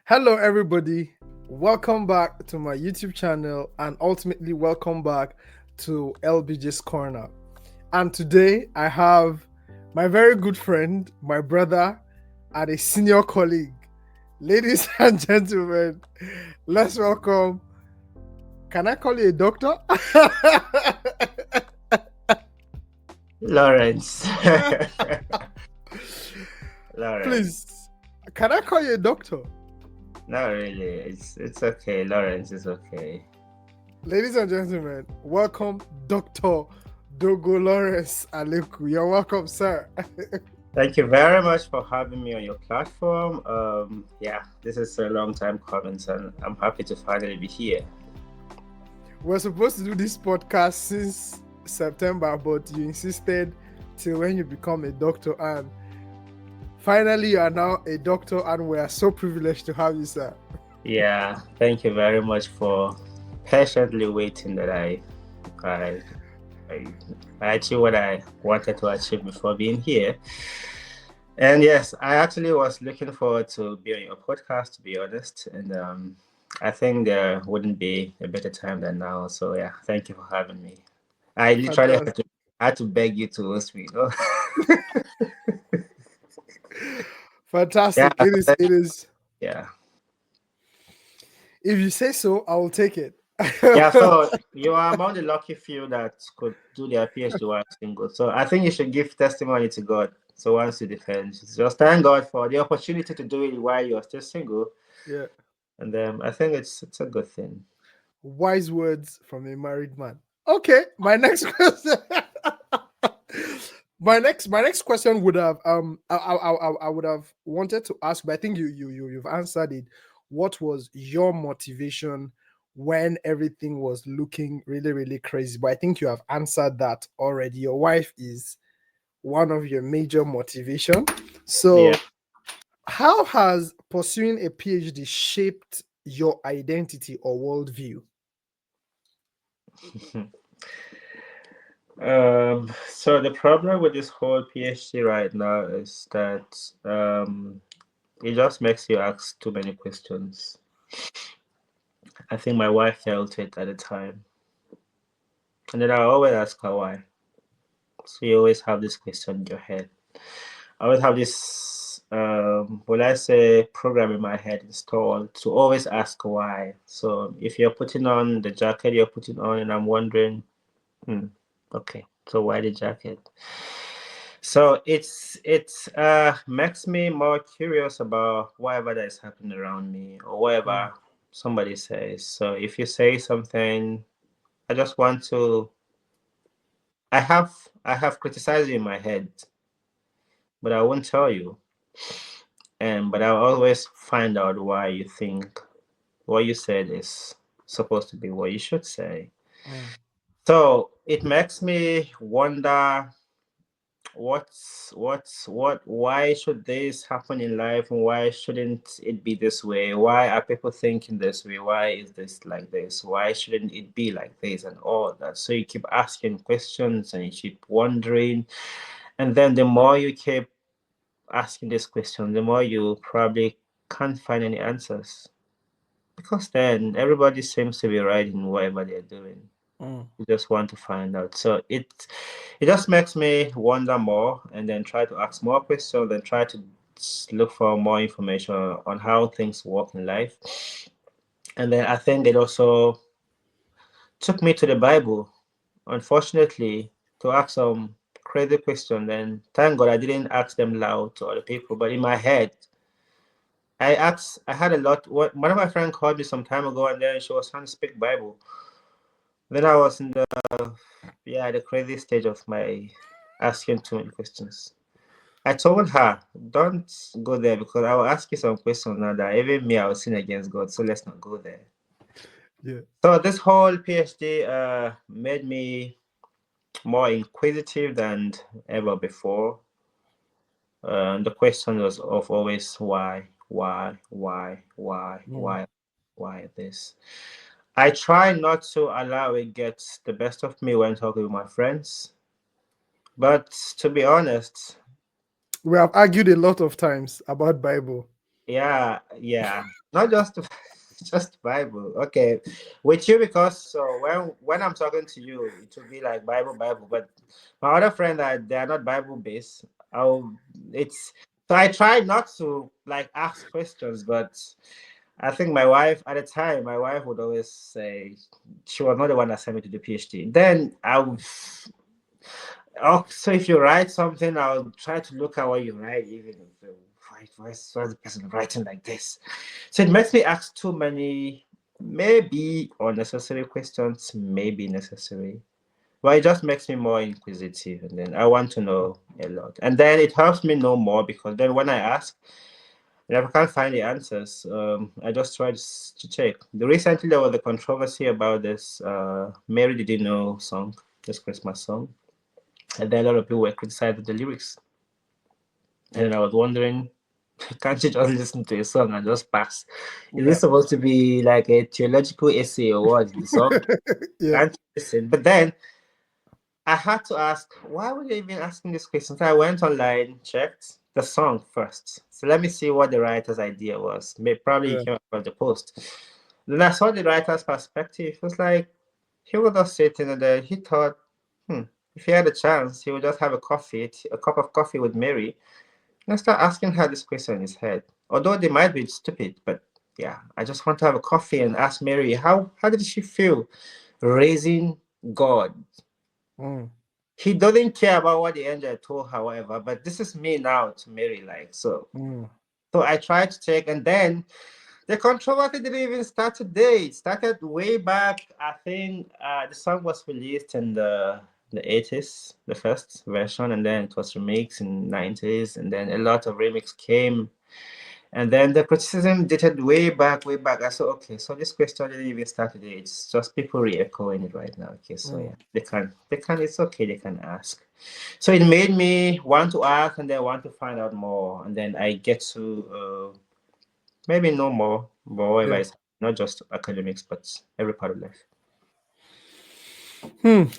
Hello, everybody. Welcome back to my YouTube channel and ultimately welcome back to LBJ's Corner. And today I have my very good friend, my brother, and a senior colleague. Ladies and gentlemen, let's welcome. Can I call you a doctor? Lawrence. Lawrence. Please, can I call you a doctor? Not really. It's okay. Lawrence is okay. Ladies and gentlemen, welcome Dr. Dogo Lawrence Aleku. You're welcome, sir. Thank you very much for having me on your platform. This is a long time coming, and I'm happy to finally be here. We're supposed to do this podcast since September, but you insisted till when you become a doctor, and finally you are now a doctor, and we are so privileged to have you, sir. Yeah, thank you very much for patiently waiting that I achieved what I wanted to achieve before being here. And yes, I actually was looking forward to be on your podcast, to be honest. And I think there wouldn't be a better time than now. So yeah, thank you for having me. I literally Fantastic. had to beg you to host me. Yeah, Fantastic. It is. yeah. If you say so, I will take it. Yeah, so you are among the lucky few that could do their PhD while single. So I think you should give testimony to God. So once you defend, just thank God for the opportunity to do it while you're still single. Yeah. And then I think it's a good thing. Wise words from a married man. Okay, my next question. my next question would have I would have wanted to ask, but I think you've answered it. What was your motivation when everything was looking really really crazy? But I think you have answered that already. Your wife is one of your major motivation. Yeah. So how has pursuing a PhD shaped your identity or worldview? So the problem with this whole PhD right now is that it just makes you ask too many questions. I think my wife felt it at the time. And then I always ask her why. So you always have this question in your head. I always have this, will I say, program in my head installed to always ask why. So if you're putting on the jacket you're putting on, and I'm wondering, okay, so why the jacket? So it's makes me more curious about whatever that is happening around me or Mm, whatever somebody says. So if you say something, I just want to. I have criticized you in my head, but I won't tell you. And but I'll always find out why you think what you said is supposed to be what you should say. mm, So it makes me wonder what why should this happen in life, and why shouldn't it be this way? Why are people thinking this way? Why is this like this? Why shouldn't it be like this, and all that? So you keep asking questions and you keep wondering, and then the more you keep asking this question, the more you probably can't find any answers, because then everybody seems to be right in whatever they're doing. mm. You just want to find out. So it just makes me wonder more, and then try to ask more questions, and try to look for more information on how things work in life. And then I think it also took me to the Bible, unfortunately, to ask some crazy questions. And thank God I didn't ask them loud to other people, but in my head, I had a lot. One of my friends called me some time ago, and then she was trying to speak Bible. Then I was in the crazy stage of my asking too many questions. I told her, don't go there, because I will ask you some questions now that even me, I will sin against God. So let's not go there. Yeah. So this whole PhD made me more inquisitive than ever before. The question was of always Mm. why this? I try not to allow it get the best of me when talking with my friends. But to be honest, We have argued a lot of times about Bible. yeah. Not just just Bible. Okay, with you because so when I'm talking to you, it will be like Bible. But my other friend that they are not Bible based. I'll it's so I try not to like ask questions, but I think my wife at the time, my wife would always say she was not the one that sent me to the PhD. Then I would. Oh, so if you write something, I'll try to look at what you write, even if why is the person writing like this? So it makes me ask too many, maybe unnecessary questions, maybe necessary. But it just makes me more inquisitive, and then I want to know a lot. And then it helps me know more because then when I ask, and if I can't find the answers, I just try to check. Recently, there was a controversy about this Mary Did You Know song, this Christmas song. And then a lot of people were criticizing the lyrics. And I was wondering, can't you just listen to a song and just pass? Is Yeah. this supposed to be like a theological essay or what? The song? Yeah. Can't you listen? But then I had to ask, why were you even asking this question? So I went online, checked the song first. So let me see what the writer's idea was. Probably he Yeah. came across the post. Then I saw the writer's perspective. It was like he was just sitting there. He thought, hmm, if he had a chance, he would just have a cup of coffee with Mary and start asking her this question in his head. Although they might be stupid, but yeah, I just want to have a coffee and ask Mary how did she feel raising God. Mm. He doesn't care about what the angel told her, however, but this is me now to Mary, like so. Mm. So I tried to check, and then the controversy didn't even start today. It started way back. I think the song was released in the 80s, the first version, and then it was remixed in 90s, and then a lot of remix came. And then the criticism dated way back, way back. I said, okay, so this question didn't even start today. It's just people re-echoing it right now. Okay, so Mm. yeah, they can, it's okay, they can ask. So it made me want to ask and then want to find out more. And then I get to maybe know more, but whatever Yeah. it's not just academics, but every part of life.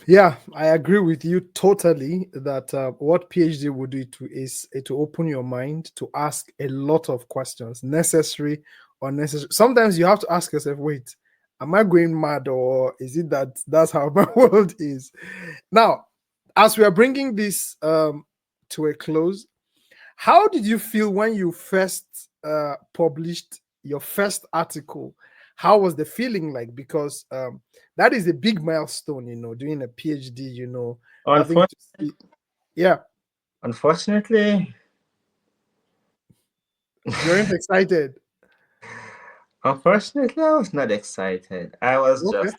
Yeah, I agree with you totally that what PhD would do is to open your mind to ask a lot of questions, necessary or unnecessary. Sometimes you have to ask yourself, wait, am I going mad or is it that that's how my world is? Now, as we are bringing this to a close, how did you feel when you first published your first article? How was the feeling like? Because that is a big milestone, doing a PhD, having Unfor- to see. Yeah, Unfortunately, you weren't excited. unfortunately, I was not excited. I was Okay. just.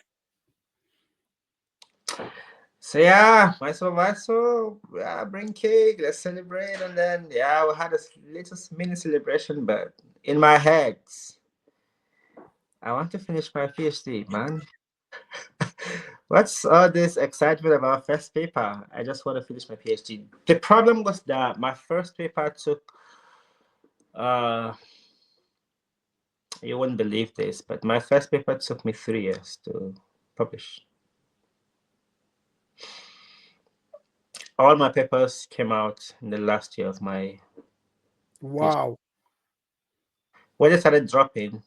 So yeah, my so yeah, bring cake, let's celebrate, and then yeah, we had a little mini celebration. But in my head, I want to finish my PhD, man. What's all this excitement about first paper? I just want to finish my PhD. The problem was that my first paper took uh you wouldn't believe this, but my first paper took me 3 years to publish. All my papers came out in the last year of my PhD. Wow. When they started dropping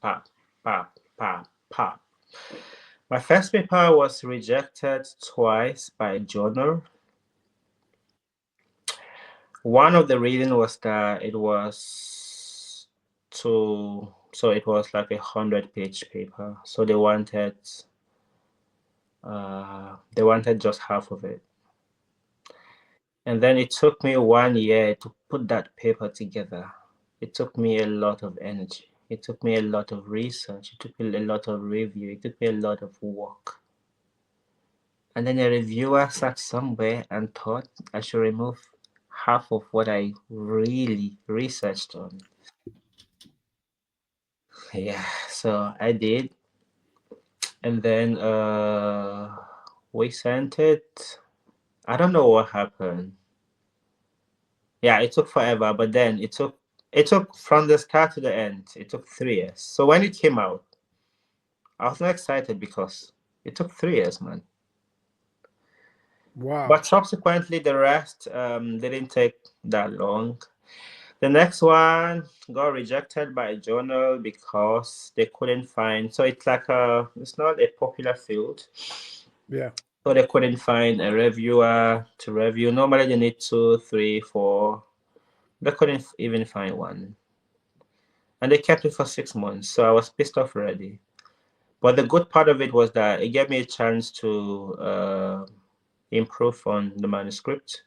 pop, pop, pop, pop. My first paper was rejected twice by a journal. One of the reasons was that it was so it was like 100-page paper. So they wanted just half of it. And then it took me 1 year to put that paper together. It took me a lot of energy. It took me a lot of research. It took me a lot of review. It took me a lot of work. And then a reviewer sat somewhere and thought I should remove half of what I really researched on. Yeah, so I did. And then we sent it. I don't know what happened. Yeah, it took forever, but then it took from the start to the end. It took 3 years. So when it came out, I was not excited because it took 3 years, man. Wow. But subsequently, the rest didn't take that long. The next one got rejected by a journal because they couldn't find. So it's like it's not a popular field. Yeah. So they couldn't find a reviewer to review. Normally they need two, three, four. They couldn't even find one. And they kept it for 6 months. So I was pissed off already. But the good part of it was that it gave me a chance to improve on the manuscript,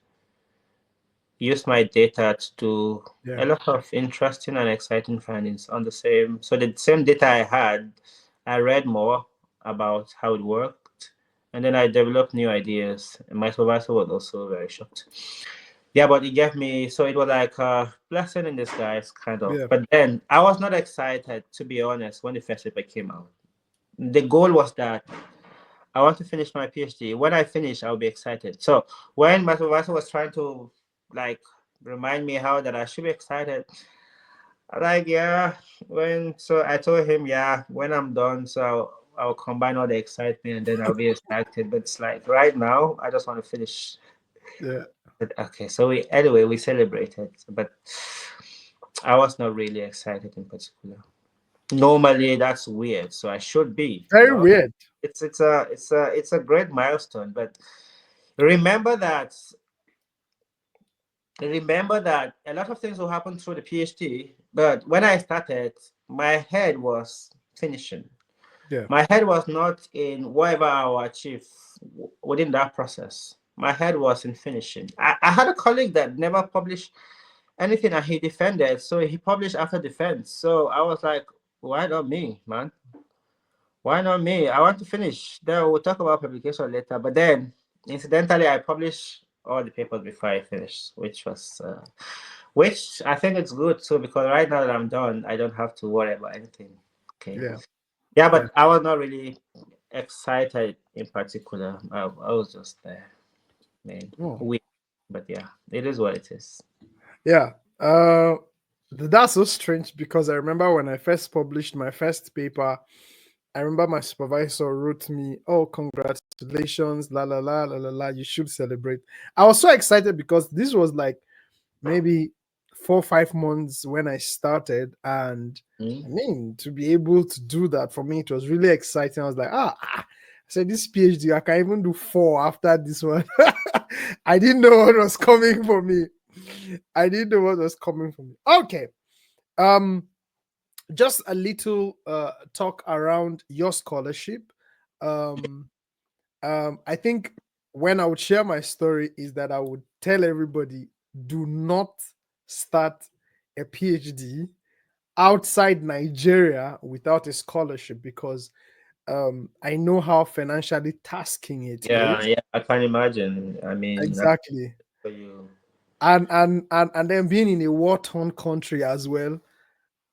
use my data to do a Yeah. lot of interesting and exciting findings on the same. So the same data I had, I read more about how it worked, and then I developed new ideas. And my supervisor was also very shocked. Yeah, but it gave me, so it was like a blessing in disguise, kind of. Yeah. But then I was not excited, to be honest, when the first paper came out. The goal was that I want to finish my PhD. When I finish, I'll be excited. So when my supervisor was trying to like remind me how that I should be excited, I'm like, yeah, when so I told him, yeah, when I'm done, so I'll combine all the excitement and then I'll be excited. But it's like right now, I just want to finish. Yeah. But, okay, so we celebrated, but I was not really excited in particular. Normally that's weird, so I should be, you Very know. weird. It's a great milestone, but remember that remember that a lot of things will happen through the PhD, but when I started, my head was finishing. Yeah. My head was not in whatever I will achieve within that process. My head was in finishing. I had a colleague that never published anything and he defended, so he published after defense. So I was like, why not me, man? Why not me? I want to finish. Then we'll talk about publication later. But then, incidentally, I published all the papers before I finished, which I think it's good too, because right now that I'm done, I don't have to worry about anything. Okay. Yeah. Yeah, Yeah. but I was not really excited in particular. I was just there, man. Oh. Weak. But yeah, it is what it is. Yeah. That's so strange because I remember when I first published my first paper, I remember my supervisor wrote me, "Oh, congratulations, la la la la la la. You should celebrate." I was so excited because this was like maybe 4 or 5 months when I started, and I Mm. mean to be able to do that for me, it was really exciting. I was like, I said this PhD, I can even do four after this one. I didn't know what was coming for me. I didn't know what was coming for me. Okay. Um, just a little talk around your scholarship. Um, I think when I would share my story is that I would tell everybody, do not start a PhD outside Nigeria without a scholarship because I know how financially tasking it Yeah, is. yeah, I can imagine. I mean, Exactly. for you. And then being in a war-torn country as well.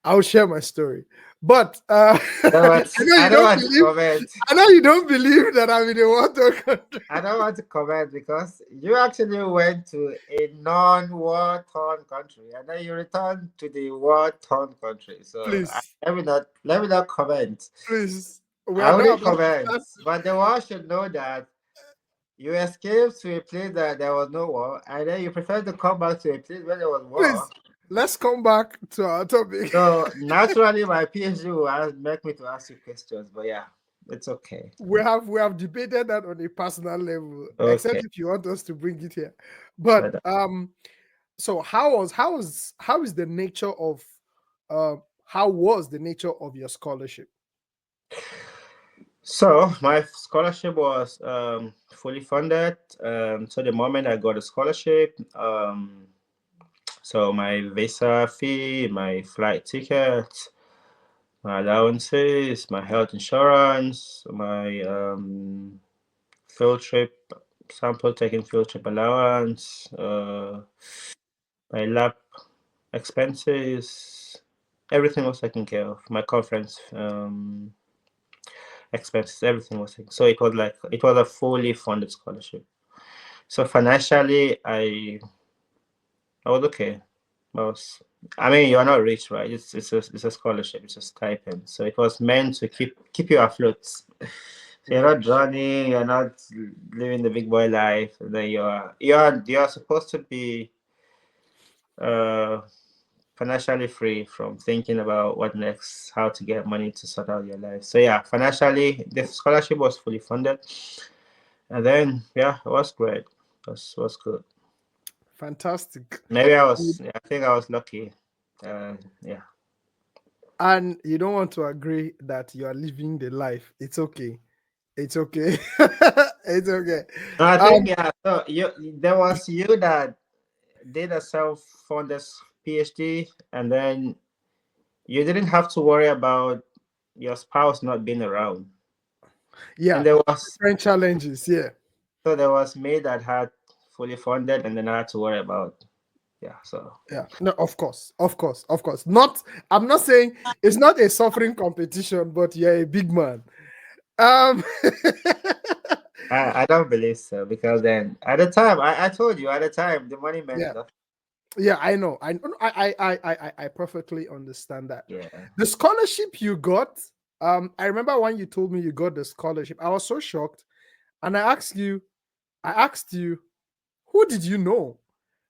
I'll share my story. But I know I you don't don't want to believe comment. I know you don't believe that I'm in a war-torn country. I don't want to comment because you actually went to a non-war torn country and then you returned to the war torn country. So Please, let me not comment. please. We I are only not about to comment, start. but the world should know that you escaped to a place that there was no war, and then you prefer to come back to a place where there was war. Please, let's come back to our topic. So naturally, my PhD will make me to ask you questions. But yeah, it's okay. We have debated that on a personal level, except Okay. if you want us to bring it here. But But, so how is the nature of how was the nature of your scholarship? So my scholarship was fully funded. So the moment I got a scholarship, so my visa fee, my flight ticket, my allowances, my health insurance, my field trip, sample taking field trip allowance, my lab expenses, everything was taken care of. My conference expenses, everything was taken. So it was a fully funded scholarship. So financially, I was okay. I mean, you're not rich, right? It's a scholarship. It's a stipend. So it was meant to keep you afloat. So you're not drowning. You're not living the big boy life. And then you're supposed to be uh financially free from thinking about what next, how to get money to sort out your life. So yeah, financially, the scholarship was fully funded, and then yeah, it was great. It was good. Fantastic. Maybe I think I was lucky. Yeah. And you don't want to agree that you are living the life. It's okay. It's okay. It's okay. No, I think Um, yeah. So there was you that did a self-funded PhD, and then you didn't have to worry about your spouse not being around. And yeah, there was different challenges. Yeah. so there was me that had fully funded, and then I had to worry about yeah. So Yeah, no, of course, of course, of course. Not, I'm not saying it's not a suffering competition, but you're a big man. Um, I don't believe so because then at the time I told you at the time the money meant yeah, nothing. yeah, I know, I perfectly understand that. Yeah. The scholarship you got, I remember when you told me you got the scholarship, I was so shocked, and I asked you, who did you know?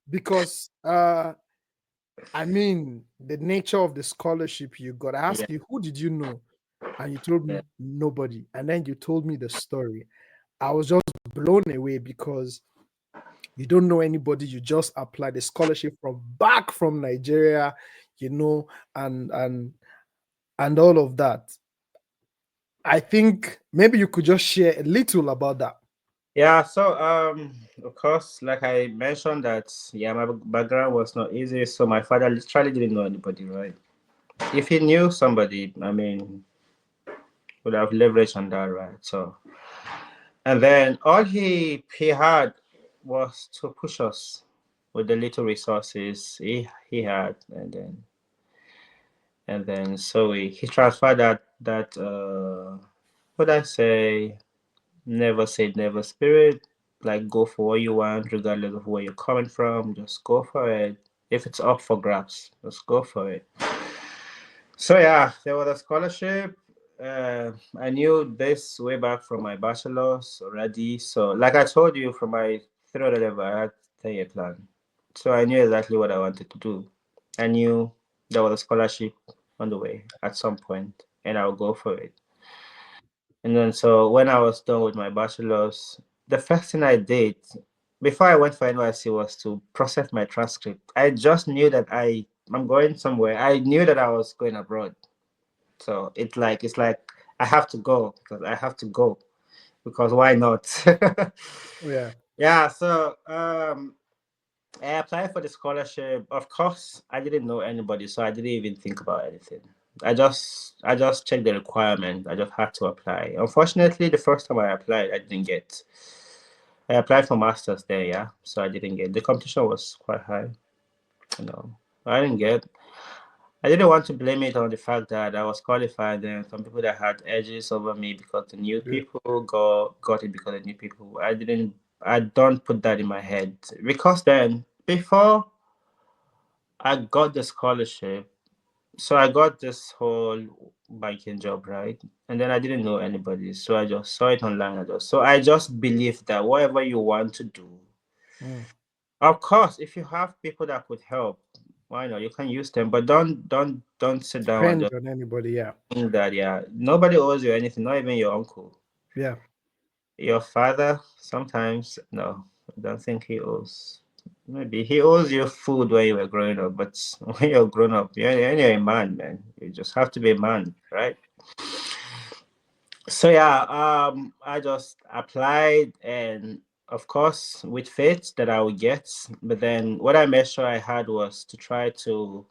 Because I mean, the nature of the scholarship you got. I Yeah. asked you, who did you know? And you told Yeah. me nobody. And then you told me the story. I was just blown away because you don't know anybody. You just applied a scholarship from back from Nigeria, you know, and all of that. I think maybe you could just share a little about that. Yeah, so of course, like I mentioned that yeah, my background was not easy, so my father literally didn't know anybody, right? If he knew somebody, I mean, would have leveraged on that, right? So and then all he had was to push us with the little resources he had, and then so he transferred that what I say, never say never spirit. Like go for what you want, regardless of where you're coming from. Just go for it. If it's up for grabs, just go for it. So yeah, there was a scholarship. I knew this way back from my bachelor's already. So like I told you, from my third level, I had 10-year plan. So I knew exactly what I wanted to do. I knew there was a scholarship on the way at some point, and I'll go for it. And then so when I was done with my bachelor's, the first thing I did before I went for NYC was to process my transcript. I just knew that I'm going somewhere. I knew that I was going abroad. So it's like I have to go because I have to go because why not? Yeah. Yeah, so I applied for the scholarship. Of course, I didn't know anybody, so I didn't even think about anything. I just checked the requirement. I just had to apply. Unfortunately, the first time I applied, I didn't get. I applied for masters there, yeah, so I didn't get. The competition was quite high, you know. I didn't get. I didn't want to blame it on the fact that I was qualified and some people that had edges over me because the new Yeah. people got it because the new people. I don't put that in my head because then before I got the scholarship, so I got this whole biking job, right? And then I didn't know anybody, so I just saw it online. I just believed that whatever you want to do, Mm. of course, if you have people that could help, why not? You can use them, but don't sit down and Depend just on anybody. Yeah. think that yeah, nobody owes you anything, not even your uncle. Yeah. Your father, sometimes, no, I don't think he owes. Maybe he owes you food when you were growing up, but when you're grown up, you're a man, man. You just have to be a man, right? So yeah, I just applied, and of course, with faith that I would get. But then, what I made sure I had was to try to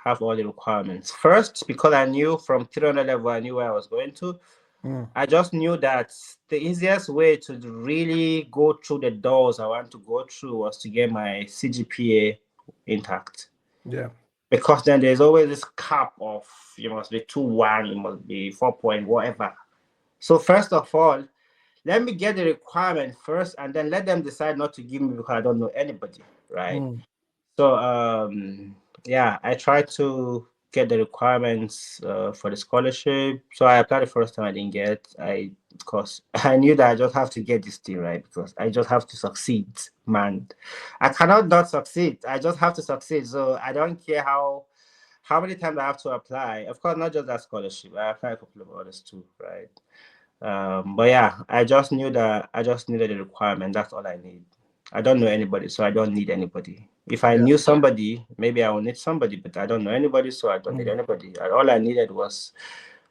have all the requirements first, because I knew from 300 level, I knew where I was going to. Mm. I just knew that the easiest way to really go through the doors I want to go through was to get my CGPA intact. Yeah. Because then there's always this cap of you must be 2.1, you must be 4 point whatever. So first of all, let me get the requirement first and then let them decide not to give me because I don't know anybody, right? Mm. So yeah, I tried to get the requirements for the scholarship. So I applied the first time I didn't get. I Because I knew that I just have to get this thing right because I just have to succeed, man. I cannot not succeed. I just have to succeed. So I don't care how. how many times I have to apply? Of course, not just that scholarship. I applied a couple of others too, right? But yeah, I just knew that I just needed a requirement. That's all I need. I don't know anybody, so I don't need anybody. If I Yeah. knew somebody, maybe I would need somebody, but I don't know anybody, so I don't need anybody. And all I needed was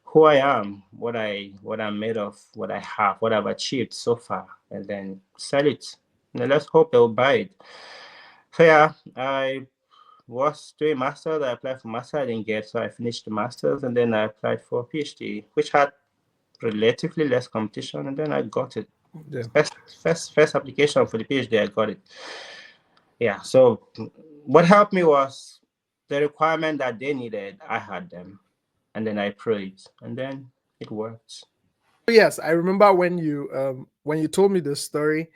who I am, what I'm made of, what I have, what I've achieved so far, and then sell it. And let's hope they'll buy it. So yeah, I was doing masters. I applied for master. I didn't get, so I finished the masters, and then I applied for a PhD, which had relatively less competition, and then I got it. Yeah. First application for the PhD, I got it. Yeah. So what helped me was the requirement that they needed. I had them, and then I prayed, and then it worked. Yes, I remember when you told me the story.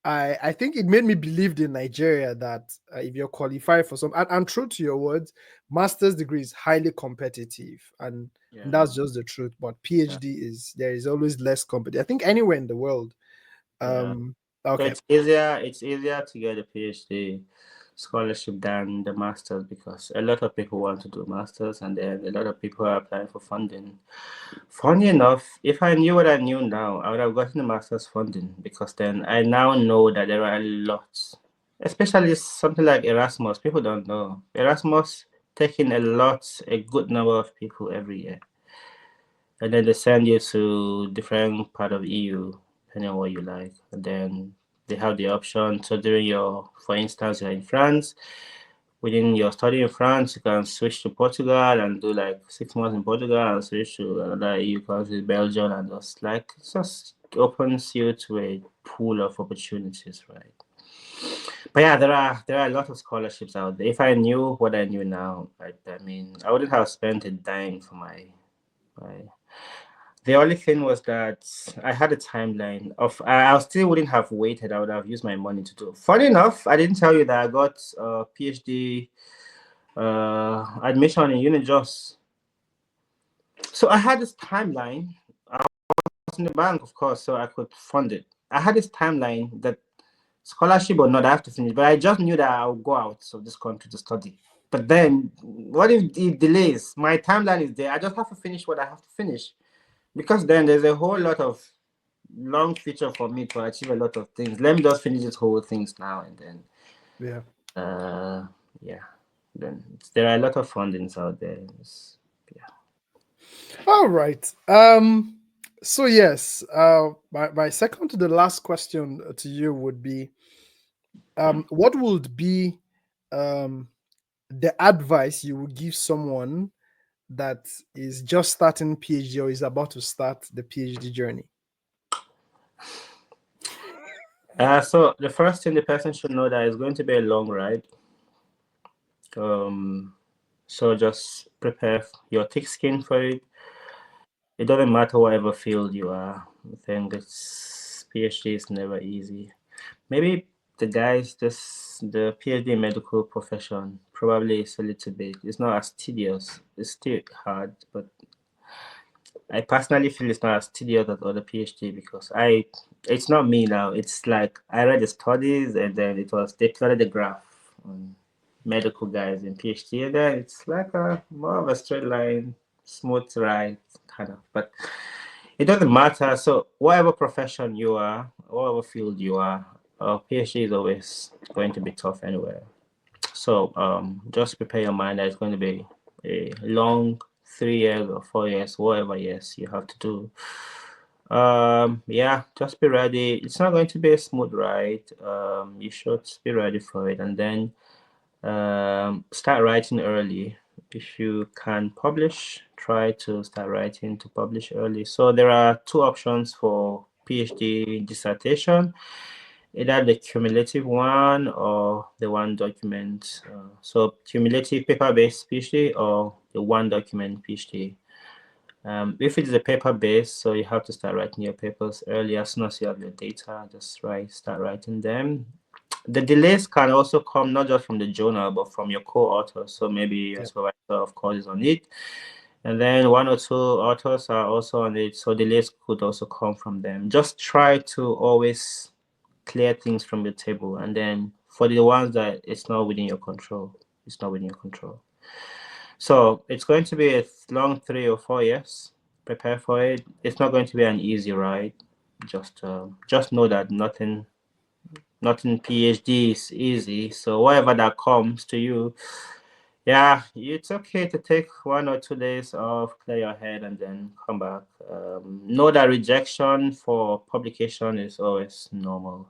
I think it made me believe in Nigeria that if you're qualified for some, and true to your words, master's degree is highly competitive, and Yeah. that's just the truth. But Yeah. PhD is there is always less competitive. I think anywhere in the world. Yeah. Um, So okay, it's easier to get a PhD scholarship than the masters because a lot of people want to do masters and then a lot of people are applying for funding. Funny enough, if I knew what I knew now, I would have gotten the master's funding because then I now know that there are lots, especially something like Erasmus. People don't know. Erasmus taking a good number of people every year. And then they send you to different part of EU, depending on what you like. And then they have the option. So during your, for instance, you're in France, within your study in France, you can switch to Portugal and do like 6 months in Portugal and switch to another EU country, Belgium, and just like it just opens you to a pool of opportunities, right? But yeah, there are a lot of scholarships out there. If I knew what I knew now, I mean, I wouldn't have spent a dime for my the only thing was that I had a timeline of I still wouldn't have waited. I would have used my money to do. Funny enough, I didn't tell you that I got a PhD admission in Unijos. So I had this timeline. I was in the bank, of course, so I could fund it. I had this timeline that scholarship or not, I have to finish. But I just knew that I'll go out of this country to study. But then, what if it delays? My timeline is there. I just have to finish what I have to finish. Because then there's a whole lot of long future for me to achieve a lot of things. Let me just finish this whole things now and then. yeah. Uh, yeah. Then there are a lot of fundings out there. Yeah. All right. So yes, my second to the last question to you would be, what would be um the advice you would give someone that is just starting PhD or is about to start the PhD journey? So the first thing the person should know that it's going to be a long ride. So just prepare your thick skin for it. It doesn't matter whatever field you are. I think it's PhD is never easy. Maybe the PhD medical profession probably is a little bit. It's not as tedious. It's still hard, but I personally feel it's not as tedious as other PhD because it's not me now. It's like I read the studies and then they plotted the graph on medical guys in PhD and then it's like a more of a straight line, smooth ride kind of. But it doesn't matter. So whatever profession you are, whatever field you are, PhD is always going to be tough anywhere. So just prepare your mind that it's going to be a long 3 years or 4 years, whatever years you have to do. Yeah, just be ready. It's not going to be a smooth ride. You should be ready for it, and then start writing early. If you can publish, try to start writing to publish early. So there are two options for PhD dissertation, either the cumulative one or the one document. So cumulative paper-based PhD or the one document PhD. If it is a paper-based, so you have to start writing your papers early. As soon as you have your data, start writing them. The delays can also come not just from the journal, but from your co-author. So maybe your Yeah. supervisor, of course, is on it. And then one or two authors are also on it. So delays could also come from them. Just try to always clear things from your table. And then for the ones that it's not within your control, it's not within your control. So it's going to be a long 3 or 4 years. Prepare for it. It's not going to be an easy ride. Just know that nothing PhD is easy. So whatever that comes to you, yeah, it's okay to take 1 or 2 days off, clear your head, and then come back. Know that rejection for publication is always normal.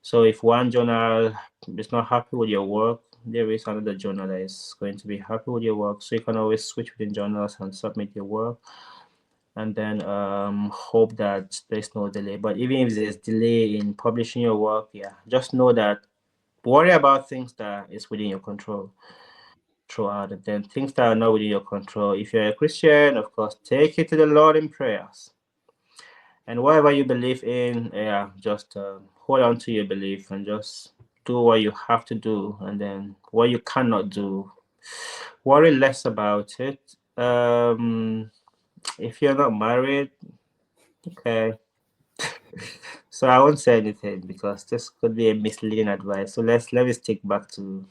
So if one journal is not happy with your work, there is another journal that is going to be happy with your work. So you can always switch between journals and submit your work, and then hope that there's no delay. But even if there's delay in publishing your work, yeah, just know that worry about things that is within your control throughout it. Then things that are not within your control. If you're a Christian, of course, take it to the Lord in prayers. And whatever you believe in, yeah, just hold on to your belief and just do what you have to do. And then what you cannot do, worry less about it. If you're not married, okay. So I won't say anything because this could be a misleading advice. So let me stick back to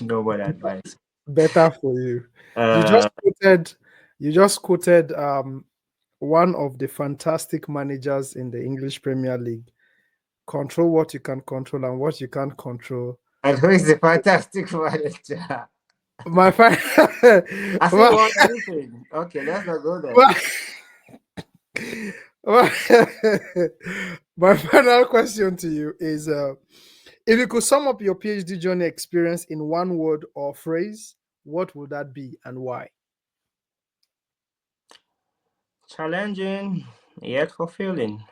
normal advice. Better for you. You Uh, just quoted you just quoted one of the fantastic managers in the English Premier League. Control what you can control and what you can't control. and who is the fantastic manager? My final I say my, won anything. Okay, let's not go there. my, my, my final question to you is if you could sum up your PhD journey experience in one word or phrase, what would that be and why? Challenging yet fulfilling.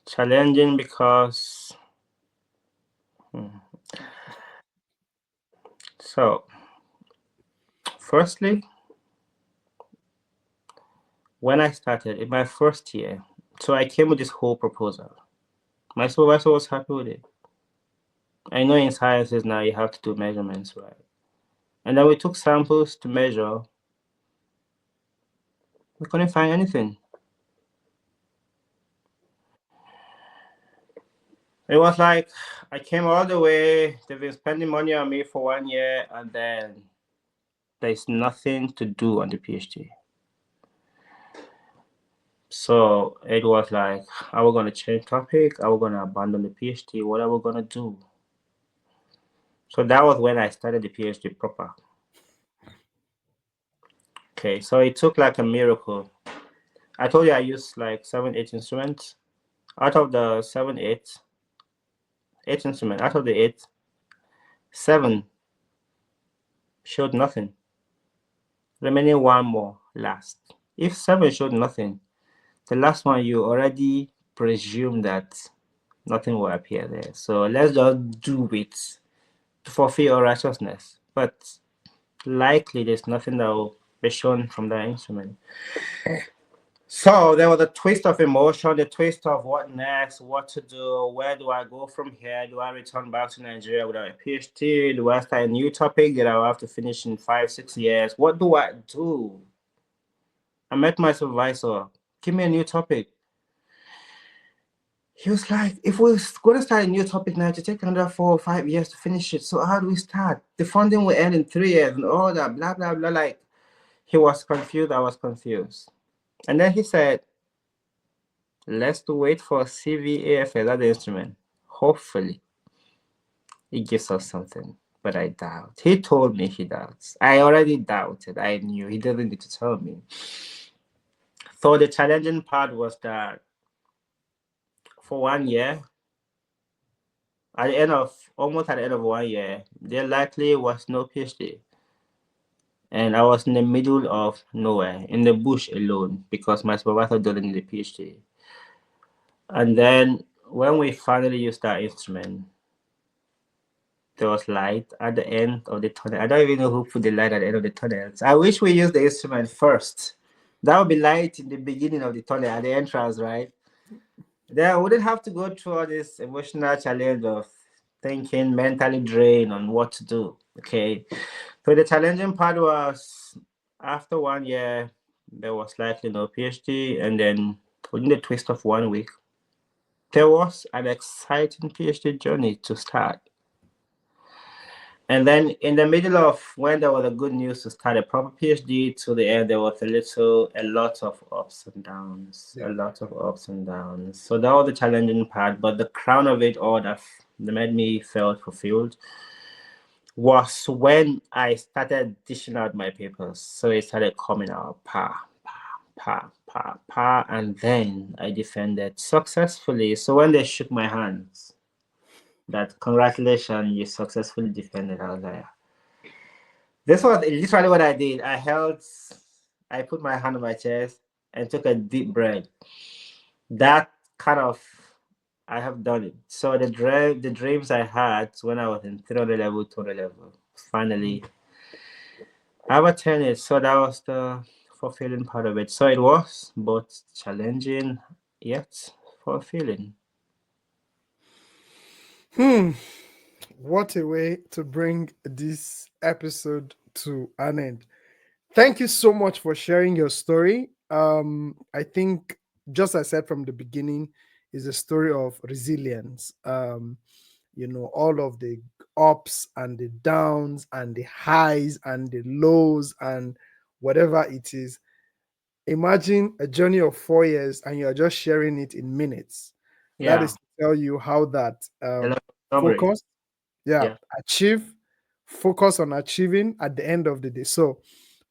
Challenging because so firstly, when I started in my first year, so I came with this whole proposal. My supervisor was happy with it. I know in sciences now you have to do measurements, right? And then we took samples to measure. We couldn't find anything. It was like I came all the way, they've been spending money on me for 1 year, and then there's nothing to do on the PhD. So it was like, are we going to change topic? Are we going to abandon the PhD? What are we going to do? So that was when I started the PhD proper. Okay, so it took like a miracle. I told you I used like 7, 8 instruments. Out of the 8 instruments, out of the 8, 7 showed nothing. Remaining one more last. If 7 showed nothing, the last one you already presume that nothing will appear there. So let's just do it to fulfill our righteousness. But likely there's nothing that will be shown from that instrument. So there was a twist of emotion, the twist of what next, what to do, where do I go from here? Do I return back to Nigeria without a PhD? Do I start a new topic that I'll have to finish in 5, 6 years? What do I do? I met my supervisor. Give me a new topic. He was like, if we're going to start a new topic now, to take another 4 or 5 years to finish it. So how do we start? The funding will end in 3 years and all that, blah, blah, blah. Like, he was confused. I was confused. And then he said, let's wait for CVAFS, that's the instrument. Hopefully, it gives us something. But I doubt. He told me he doubts. I already doubted. I knew. He didn't need to tell me. So the challenging part was that for 1 year, almost at the end of 1 year, there likely was no PhD. And I was in the middle of nowhere, in the bush alone, because my supervisor didn't need a PhD. And then when we finally used that instrument, there was light at the end of the tunnel. I don't even know who put the light at the end of the tunnel. I wish we used the instrument first. That would be light in the beginning of the tunnel at the entrance, right? Then I wouldn't have to go through all this emotional challenge of thinking, mentally drained on what to do. Okay. So the challenging part was after 1 year, there was likely no PhD, and then within the twist of 1 week, there was an exciting PhD journey to start. And then in the middle of when there was a good news to start a proper PhD to the end, there was a lot of ups and downs, Yeah. a lot of ups and downs. So that was the challenging part. But the crown of it all that made me feel fulfilled was when I started dishing out my papers. So it started coming out, and then I defended successfully. So when they shook my hands, that congratulations, you successfully defended, I was like, this was literally what I did. I put my hand on my chest and took a deep breath. That kind of, I have done it. So the dreams I had when I was in 300 level, 200 level, finally, I've attained it. So that was the fulfilling part of it. So it was both challenging yet fulfilling. What a way to bring this episode to an end. Thank you so much for sharing your story. I think, just as I said from the beginning, is a story of resilience. All of the ups and the downs and the highs and the lows and whatever it is. Imagine a journey of 4 years and you're just sharing it in minutes. That Yeah. is to tell you how that A lot of summary. focus, yeah, Yeah. focus on achieving at the end of the day. So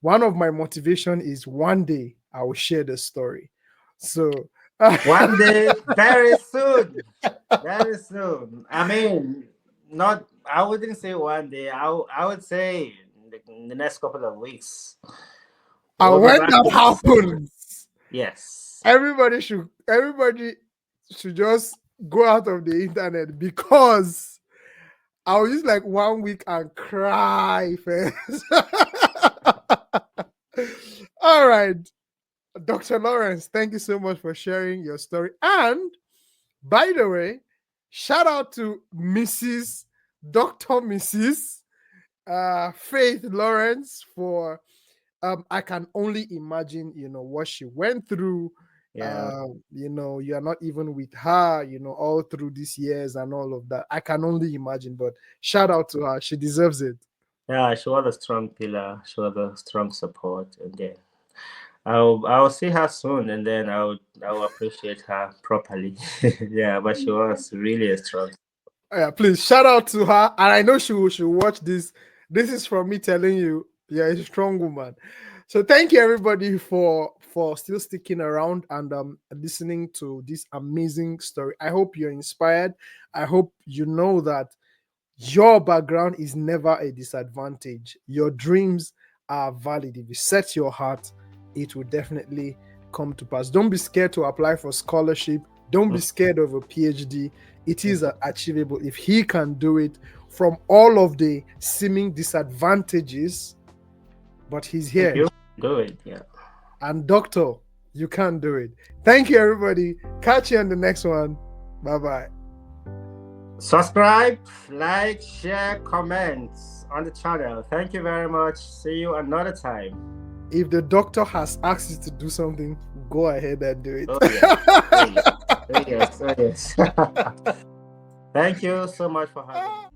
one of my motivation is one day I will share the story. So One day, very soon. Very soon. I mean, not. I wouldn't say one day. I would say in the next couple of weeks. We'll and be when back that with the story. happens, Yes. everybody should just go out of the internet, because I'll use like 1 week and cry first. All right, Dr. Lawrence, thank you so much for sharing your story. And by the way, shout out to Mrs. Faith Lawrence for I can only imagine, what she went through. Yeah. You are not even with her, all through these years and all of that. I can only imagine, but shout out to her. She deserves it. Yeah. She was a strong pillar. She was a strong support. And then I'll see her soon, and then I'll appreciate her properly. Yeah. But she was really a strong. Yeah, please shout out to her. And I know she'll watch this. This is from me telling you, you're a strong woman. So thank you everybody for still sticking around and listening to this amazing story. I hope you're inspired. I hope you know that your background is never a disadvantage. Your dreams are valid. If you set your heart, it will definitely come to pass. Don't be scared to apply for scholarship. Don't be scared of a PhD. It is achievable. If he can do it from all of the seeming disadvantages, but he's here. You do it, yeah. And doctor, you can do it. Thank you, everybody. Catch you on the next one. Bye-bye. Subscribe, like, share, comments on the channel. Thank you very much. See you another time. If the doctor has asked you to do something, go ahead and do it. Oh, yes. Oh, yes. Oh, yes. Oh, yes. Thank you so much for having me.